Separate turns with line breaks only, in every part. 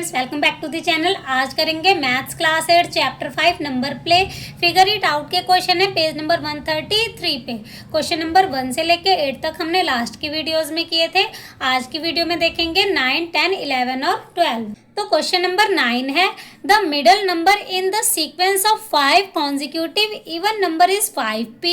Students, welcome back to the channel. आज करेंगे maths class 8 chapter 5 number play figure it out के question है page number 133 पे। Question number 1 से लेके 8 तक हमने लास्ट की वीडियोस में किए थे। आज की वीडियो में देखेंगे 9, 10, 11 और 12। तो क्वेश्चन नंबर 9 है, the middle number in the sequence of 5 consecutive even number is 5p,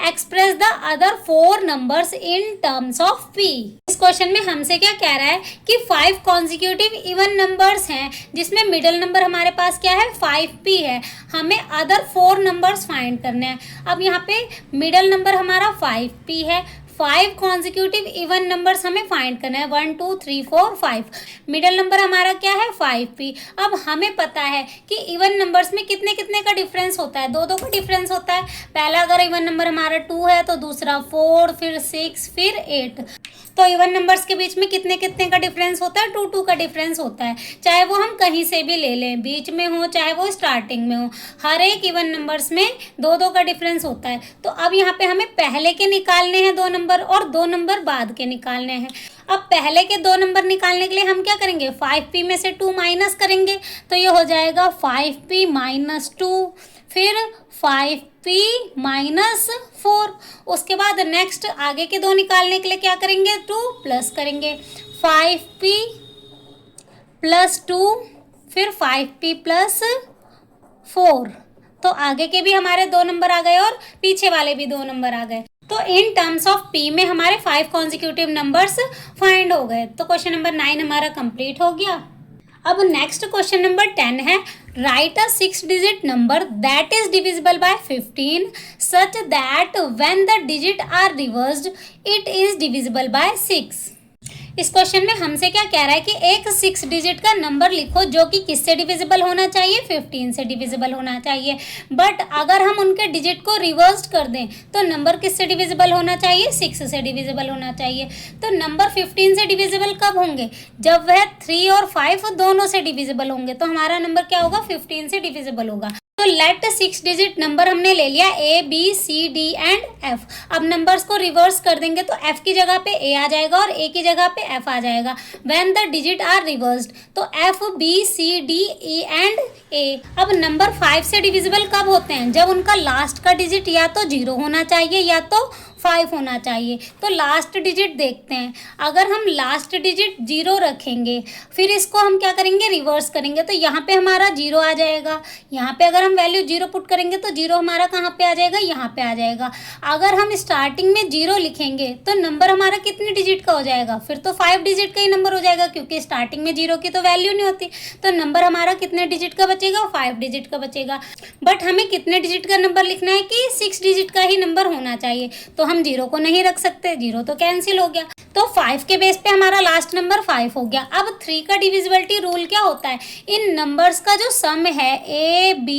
express the other 4 numbers in terms of p। इस क्वेश्चन में हमसे क्या कह रहा है कि 5 कॉन्जिक्यूटिव इवन नंबर्स हैं जिसमें मिडल नंबर हमारे पास क्या है 5p है। हमें अदर 4 नंबर्स फाइंड करने हैं। अब यहाँ पे मिडल नंबर हमारा 5p है, 5 कॉन्जिक्यूटिव इवन नंबर्स हमें फाइंड करना है, 1 2 3 4 5। मिडल नंबर हमारा क्या है 5p। अब हमें पता है कि इवन नंबर्स में कितने कितने का डिफरेंस होता है, 2 का डिफरेंस होता है। पहला अगर इवन नंबर हमारा 2 है तो दूसरा 4, फिर 6, फिर 8। तो इवन नंबर्स के बीच में कितने कितने का डिफरेंस होता है, 2 का डिफरेंस होता है। चाहे वो हम कहीं से भी ले लें, बीच में हो चाहे वो स्टार्टिंग में हो, हर एक इवन नंबर्स में 2 का डिफरेंस होता है। तो अब यहाँ पे हमें पहले के निकालने हैं 2 नंबर और 2 नंबर बाद के निकालने हैं। अब पहले के 2 नंबर निकालने के लिए हम क्या करेंगे, 5p में से 2 माइनस करेंगे तो ये हो जाएगा 5p माइनस 2, फिर 5p माइनस 4। उसके बाद नेक्स्ट आगे के 2 निकालने के लिए क्या करेंगे, 2 प्लस करेंगे, 5p प्लस 2, फिर 5p प्लस 4। तो आगे के भी हमारे 2 नंबर आ गए और पीछे वाले भी 2 नंबर आ गए। तो इन टर्म्स ऑफ p में हमारे 5 कॉन्जिक्यूटिव नंबर्स फाइंड हो गए। तो क्वेश्चन नंबर 9 हमारा कंप्लीट हो गया। अब नेक्स्ट क्वेश्चन नंबर 10 है, write a 6 digit number that is divisible by 15 such that when the digit are reversed it is divisible by 6। इस क्वेश्चन में हमसे क्या कह रहा है कि एक 6 डिजिट का नंबर लिखो जो कि किससे डिविजिबल होना चाहिए, 15 से डिविजिबल होना चाहिए। बट अगर हम उनके डिजिट को रिवर्स कर दें तो नंबर किससे डिविजिबल होना चाहिए, 6 से डिविजिबल होना चाहिए। तो नंबर 15 से डिविजिबल कब होंगे, जब वह 3 और 5 दोनों से डिविजिबल होंगे। तो हमारा नंबर क्या होगा, 15 से डिविजिबल होगा। तो लेट 6 डिजिट नंबर हमने ले लिया A, B, C, D and F। अब नंबर्स को रिवर्स कर देंगे तो F की जगह पे A आ जाएगा और A की जगह पे F आ जाएगा। When the digit are reversed तो F, B, C, D, E and A। अब नंबर 5 से डिविजिबल कब होते हैं, जब उनका लास्ट का डिजिट या तो 0 होना चाहिए या तो 5 होना चाहिए। तो लास्ट डिजिट देखते हैं, अगर हम लास्ट डिजिट 0 रखेंगे फिर इसको हम क्या करेंगे, रिवर्स करेंगे तो यहाँ पे हमारा 0 आ जाएगा। यहाँ पे अगर हम वैल्यू 0 पुट करेंगे तो 0 हमारा कहाँ पे आ जाएगा, यहाँ पे आ जाएगा। अगर हम स्टार्टिंग में 0 लिखेंगे तो नंबर हमारा कितने डिजिट का हो जाएगा, फिर तो 5 डिजिट का ही नंबर हो जाएगा क्योंकि स्टार्टिंग में 0 की तो वैल्यू नहीं होती। तो नंबर हमारा कितने डिजिट का बचेगा, 5 डिजिट का बचेगा। बट हमें कितने डिजिट का नंबर लिखना है कि 6 डिजिट का ही नंबर होना चाहिए। तो हम 0 को नहीं रख सकते, 0 तो कैंसिल हो गया। तो 5 के बेस पे हमारा लास्ट नंबर 5 हो गया। अब 3 का डिविजिबिलिटी रूल क्या होता है, इन नंबर्स का जो सम है A, B,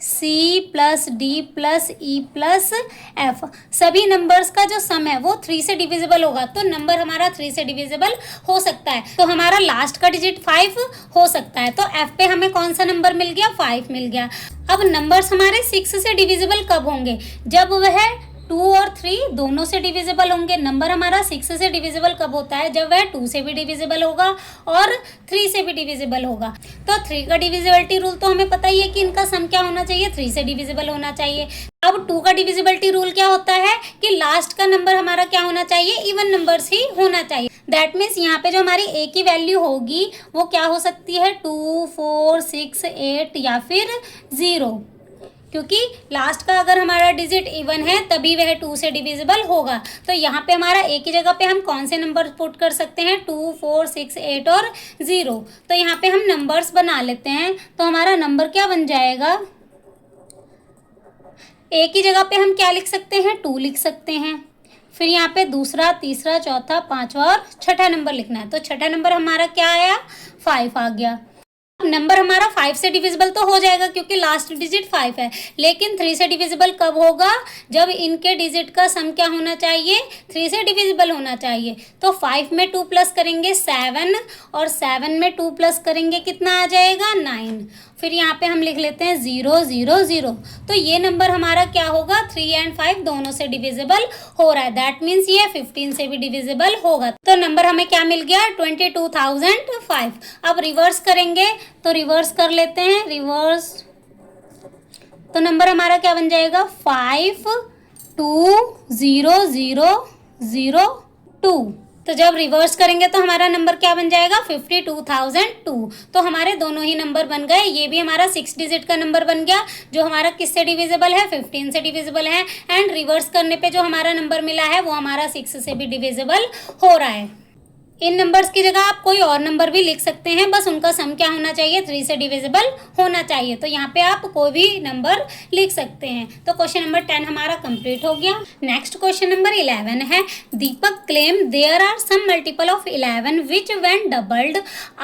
C plus D plus E plus F, सभी नंबर्स का जो सम है वो 3 से डिविजिबल होगा। तो नंबर हमारा 3 से डिविजिबल हो सकता है। तो हमारा लास्ट का डिजिट 5 हो सकता है। तो F पे हमें कौन सा नंबर मिल गया, 5 मिल गया। अब नंबर्स हमारे 6 से डिविजिबल कब होंगे, जब वह 2 और 3 दोनों से डिविजिबल होंगे। नंबर हमारा 6 से डिविजिबल कब होता है, जब वह 2 से भी डिविजिबल होगा और 3 से भी डिविजिबल होगा। तो 3 का डिविजिबिलिटी रूल तो हमें पता ही है कि इनका सम क्या होना चाहिए, 3 से डिविजिबल होना चाहिए। अब 2 का डिविजिबिलिटी रूल क्या होता है कि लास्ट का नंबर हमारा क्या होना चाहिए, इवन नंबर्स ही होना चाहिए। दैट मीन्स यहाँ पे जो हमारी A की वैल्यू होगी वो क्या हो सकती है, 2, 4, 6, 8 या फिर 0, क्योंकि लास्ट का अगर हमारा डिजिट इवन है तभी वह 2 से डिविजिबल होगा। तो यहाँ पे हमारा A की जगह पे हम कौन से नंबर पुट कर सकते हैं, 2, 4, 6, 8 और 0। तो यहाँ पे हम नंबर्स बना लेते हैं। तो हमारा नंबर क्या बन जाएगा, A की जगह पे हम क्या लिख सकते हैं, 2 लिख सकते हैं। फिर यहाँ पे दूसरा, तीसरा, चौथा, पांचवा और छठा नंबर लिखना है। तो छठा नंबर हमारा क्या आया, 5 आ गया। नंबर हमारा 5 से डिविजिबल तो हो जाएगा क्योंकि लास्ट डिजिट 5 है, लेकिन 3 से डिविजिबल कब होगा, जब इनके डिजिट का सम क्या होना चाहिए, 3 से डिविजिबल होना चाहिए। तो 5 में 2 प्लस करेंगे 7 और 7 में 2 प्लस करेंगे कितना आ जाएगा, 9। फिर यहाँ पे हम लिख लेते हैं 0 0 0। तो ये नंबर हमारा क्या होगा, 3 एंड 5 दोनों से डिविजिबल हो रहा है, दैट मीन्स ये 15 से भी डिविजिबल होगा। तो नंबर हमें क्या मिल गया, 22,005। अब रिवर्स करेंगे, तो रिवर्स कर लेते हैं, रिवर्स। तो नंबर हमारा क्या बन जाएगा, 5 2 0 0 0 2। तो जब रिवर्स करेंगे तो हमारा नंबर क्या बन जाएगा, 52,002। तो हमारे दोनों ही नंबर बन गए। ये भी हमारा 6 डिजिट का नंबर बन गया, जो हमारा किससे डिविजिबल है, 15 से डिविजिबल है। एंड रिवर्स करने पे जो हमारा नंबर मिला है वो हमारा 6 से भी डिविजिबल हो रहा है। इन नंबर्स की जगह आप कोई और नंबर भी लिख सकते हैं, बस उनका सम क्या होना चाहिए, 3 से डिविजिबल होना चाहिए। तो यहाँ पे आप कोई भी नंबर लिख सकते हैं। तो क्वेश्चन नंबर 10 हमारा कंप्लीट हो गया। नेक्स्ट क्वेश्चन नंबर 11 है, Deepak claim there are some multiple of 11 which when doubled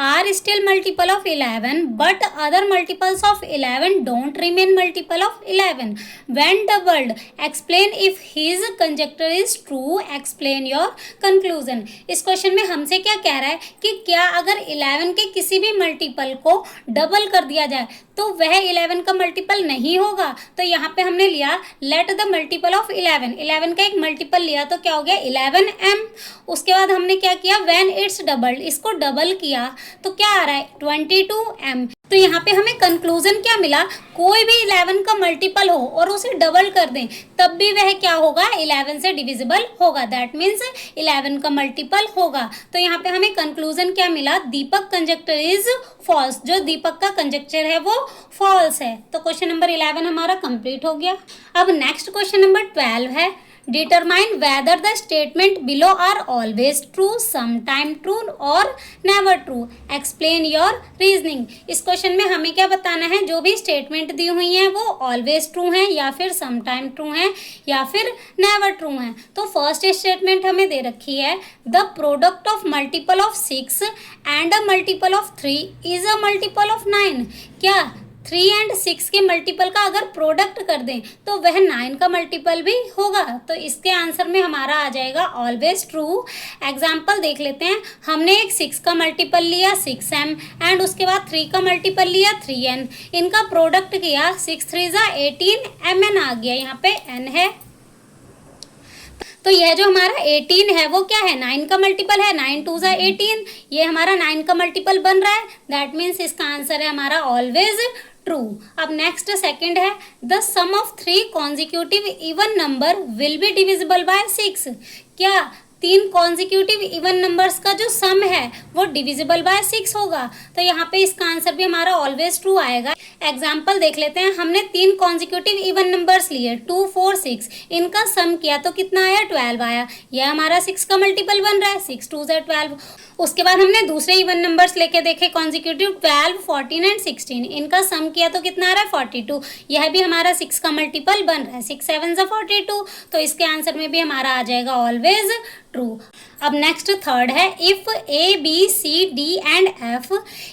are still multiple of 11 but other multiples of 11 don't remain multiple of 11 when doubled. Explain if his conjecture is true, explain your conclusion. इस question में हमसे क्या कह रहा है कि क्या अगर 11 के किसी भी मल्टीपल को डबल कर दिया जाए तो वह 11 का मल्टीपल नहीं होगा। तो यहाँ पे हमने लिया लेट द मल्टीपल ऑफ 11 का एक मल्टीपल लिया, तो क्या हो गया 11m। उसके बाद हमने क्या किया, व्हेन इट्स डबल्ड, इसको डबल किया तो क्या आ रहा है 22m। तो यहाँ पे हमें कंक्लूजन क्या मिला, कोई भी 11 का मल्टीपल हो और उसे डबल कर दें तब भी वह क्या होगा, 11 से डिविजिबल होगा, दैट मीन्स 11 का मल्टीपल होगा। तो यहाँ पे हमें कंक्लूजन क्या मिला, दीपक कंजक्टर इज फॉल्स, जो दीपक का कंजक्टर है वो फॉल्स है। तो क्वेश्चन नंबर 11 हमारा कंप्लीट हो गया। अब नेक्स्ट क्वेश्चन नंबर 12 है, determine whether the statement below are always true, sometime true और never true, explain your reasoning. इस क्वेश्चन में हमें क्या बताना है, जो भी स्टेटमेंट दी हुई हैं वो ऑलवेज ट्रू हैं या फिर समटाइम ट्रू हैं या फिर नेवर ट्रू हैं। तो फर्स्ट स्टेटमेंट हमें दे रखी है, the product of multiple of 6 and a multiple of 3 is a multiple of 9। क्या 3 एंड 6 के मल्टीपल का अगर प्रोडक्ट कर दें तो वह 9 का मल्टीपल भी होगा। तो इसके आंसर में हमारा आ जाएगा ऑलवेज ट्रू। एग्जाम्पल देख लेते हैं, हमने एक 6 का मल्टीपल लिया 6m एंड उसके बाद 3 का मल्टीपल लिया 3n, इनका प्रोडक्ट किया 6 3 18, mn आ गया, यहाँ पे n है। तो यह जो हमारा 18 है वो क्या है, 9 का मल्टीपल है, 9 2 18, ये हमारा 9 का मल्टीपल बन रहा है, दैट मीन्स इसका आंसर है हमारा ऑलवेज ट्रू। अब नेक्स्ट सेकंड है, the sum of 3 consecutive even number will be divisible by 6। क्या 3 कॉन्जिक्यूटिव इवन नंबर्स का जो सम है वो डिविजिबल बाय 6 होगा। तो यहाँ पे इसका आंसर भी हमारा ऑलवेज ट्रू आएगा। एग्जाम्पल देख लेते हैं, हमने 3 कॉन्जिक्यूटिव इवन नंबर्स लिए 2 4 6, इनका सम किया तो कितना आया 12 आया, यह हमारा 6 का मल्टीपल बन रहा है, 6 2 12। उसके बाद हमने दूसरे इवन नंबर्स लेके देखे कॉन्जिक्यूटिव 12 14 एंड 16, इनका सम किया तो कितना आ रहा है 42, यह भी हमारा 6 का मल्टीपल बन रहा है, 6 7 42। तो इसके आंसर में भी हमारा आ जाएगा ऑलवेज ट्रू। अब नेक्स्ट थर्ड है, if A B C D and F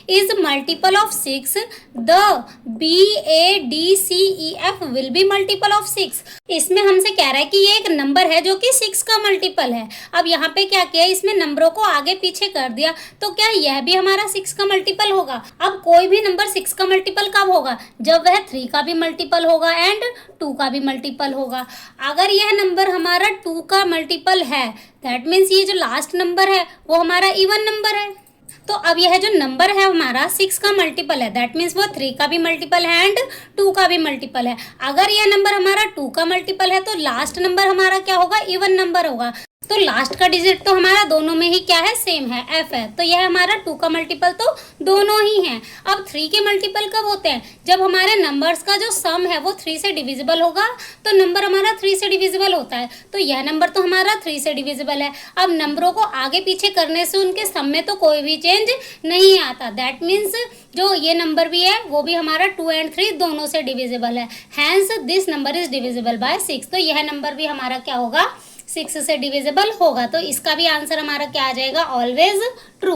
is multiple of 6 the B A D C E F will be multiple of 6। इसमें हमसे कह रहा है कि ये एक नंबर है जो कि 6 का मल्टीपल है। अब यहाँ पे क्या किया, इसमें नंबरों को आगे पीछे कर दिया, तो क्या यह भी हमारा 6 का मल्टीपल होगा। अब कोई भी नंबर 6 का मल्टीपल कब होगा, जब वह 3 का भी मल्टीपल होगा एंड 2 का भी मल्टीपल होगा। अगर यह नंबर हमारा 2 का मल्टीपल है, दैट मीन्स ये जो लास्ट नंबर है वो हमारा इवन नंबर है। तो अब यह जो नंबर है हमारा 6 का मल्टीपल है, दैट मीन्स वो 3 का भी मल्टीपल है एंड 2 का भी मल्टीपल है। अगर यह नंबर हमारा 2 का मल्टीपल है तो लास्ट नंबर हमारा क्या होगा, इवन नंबर होगा। तो लास्ट का डिजिट तो हमारा दोनों में ही क्या है, सेम है, f है। तो यह हमारा 2 का मल्टीपल तो दोनों ही हैं। अब 3 के मल्टीपल कब होते हैं, जब हमारे नंबर्स का जो सम है वो 3 से डिविजिबल होगा, तो नंबर हमारा 3 से डिविजिबल होता है। तो यह नंबर तो हमारा 3 से डिविजिबल है। अब नंबरों को आगे पीछे करने से उनके सम में तो कोई भी चेंज नहीं आता, दैट मीन्स जो ये नंबर भी है वो भी हमारा 2 एंड 3 दोनों से डिविजिबल है, hence this number is divisible by 6। तो यह नंबर भी हमारा क्या होगा, 6 से डिविजिबल होगा। तो इसका भी आंसर हमारा क्या आ जाएगा, ऑलवेज ट्रू।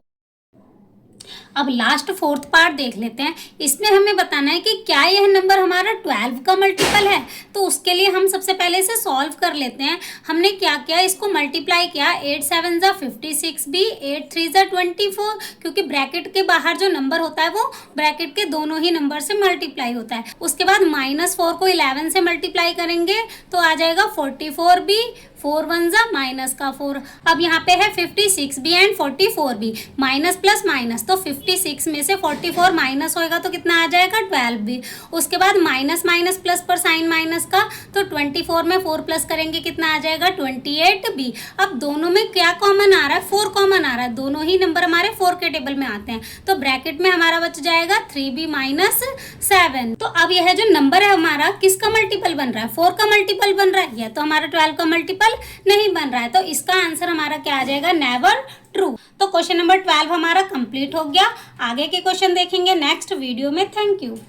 अब लास्ट फोर्थ पार्ट देख लेते हैं। इसमें हमें बताना है कि क्या यह नंबर हमारा 12 का मल्टीपल है। तो उसके लिए हम सबसे पहले इसे सॉल्व कर लेते हैं। हमने क्या किया, इसको मल्टीप्लाई किया, 8 7 जा 56 भी, 8 3 जा 24, क्योंकि ब्रैकेट के बाहर जो नंबर होता है वो ब्रैकेट के दोनों ही नंबर से मल्टीप्लाई होता है। उसके बाद -4 को 11 से मल्टीप्लाई करेंगे तो आ जाएगा 44 भी, 4 1 जा -4। अब यहाँ पे है 56 भी एंड 44 भी, माइनस प्लस माइनस, तो 56 में से 44 माइनस होएगा तो कितना आ जाएगा 12 भी। उसके बाद माइनस माइनस प्लस पर साइन माइनस का, तो 24 में 4 प्लस करेंगे कितना आ जाएगा 28 भी। अब दोनों में क्या कॉमन आ रहा है, 4 कॉमन आ रहा है, दोनों ही नंबर हमारे 4 के टेबल में आते हैं, तो ब्रैकेट में हमारा बच जाएगा 3b -7। तो अब यह जो नंबर है हमारा किसका मल्टीपल बन रहा है, 4 का मल्टीपल बन रहा है, यह तो हमारा 12 का मल्टीपल नहीं बन रहा है। तो इसका आंसर हमारा क्या आ जाएगा, नेवर ट्रू। तो क्वेश्चन नंबर 12 हमारा कंप्लीट हो गया। आगे के क्वेश्चन देखेंगे नेक्स्ट वीडियो में। Thank you.